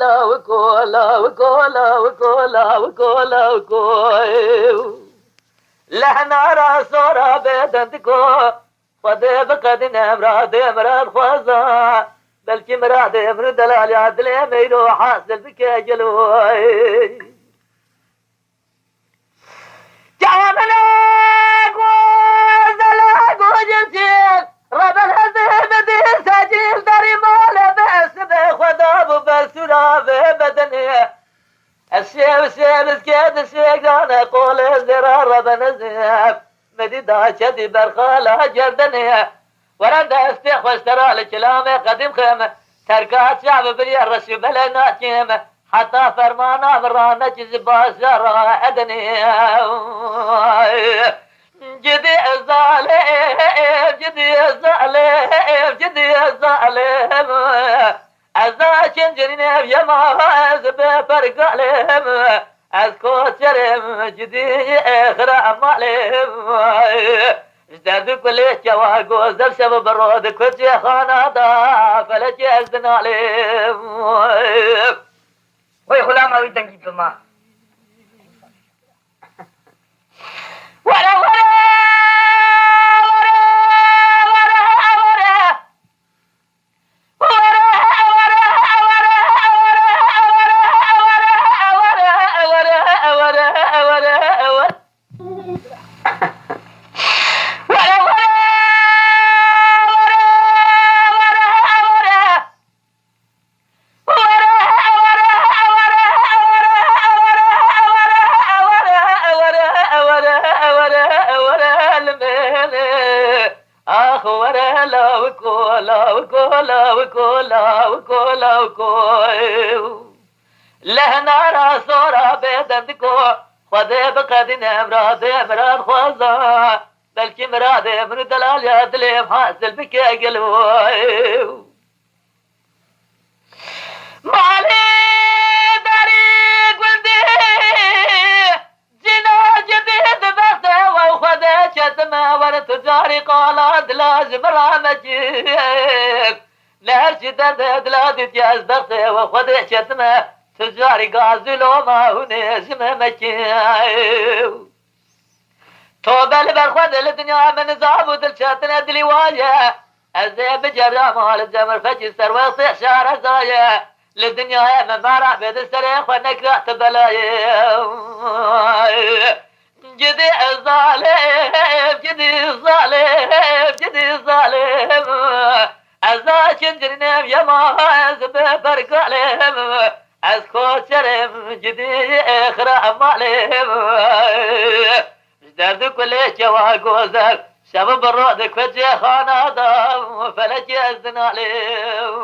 وكولا وكولا وكولا وكولا وكولا وكولا لحنا راسورا بيدنتكو وضيب قد نمراد مراد خوزا بلكي مراد مرد دلال عدل ميلو حاصل بك جلوي جعمنا قوزلا قوجلتين رب الهزيم دي سجيل داري مال بس بخداب برسولا بدني الشيب سكيد الشيقان قول الزرار رب نزيف مديدا شدي برخالة جردني ورد استيخ واشترى لكلامي قديم خيمة تركات شعب بريا الرشي بلا ناكيم حتى فرمانا مرانا جزبا شرى أدني جدي الظالم جدي الظالم جدي الظالم أزاكن جنينيب يما زبي فرقالم أزكو شرم جدي إخرى مالم ازداد كل جواقو زب شب برود كل خانا دا فلج ازدنالم وي غلام وي دنجي بما ورا ورا لهنا راسورا بيدندكو خذيب قد مراد خوزا بلكي مراد من دلال يا دليم حاصل بك قلبي مالي طريق ولدي جنا جديد بخته وخذ شتمه ورتجاري قالت لازم رامجيب لهرشد دلاد تياز بخته وخذ شتمه تجاري قازلو ما هو نجم مكيب توبل برخود الدنيا من زابو دلشاتنا دلي واجه الزيب جرى مال الزمر فجي سروي صيح شارع زايا للدنيا من مارع بيد السريخ ونكره تبلايا جدي الظالم جدي الظالم جدي الظالم أزاكن جرنم يما زب برقالم أزكو شرم جدي إخرى مالم ازداد كل جواقو زر شب برود كوجه خانا دام فلج ازدنالم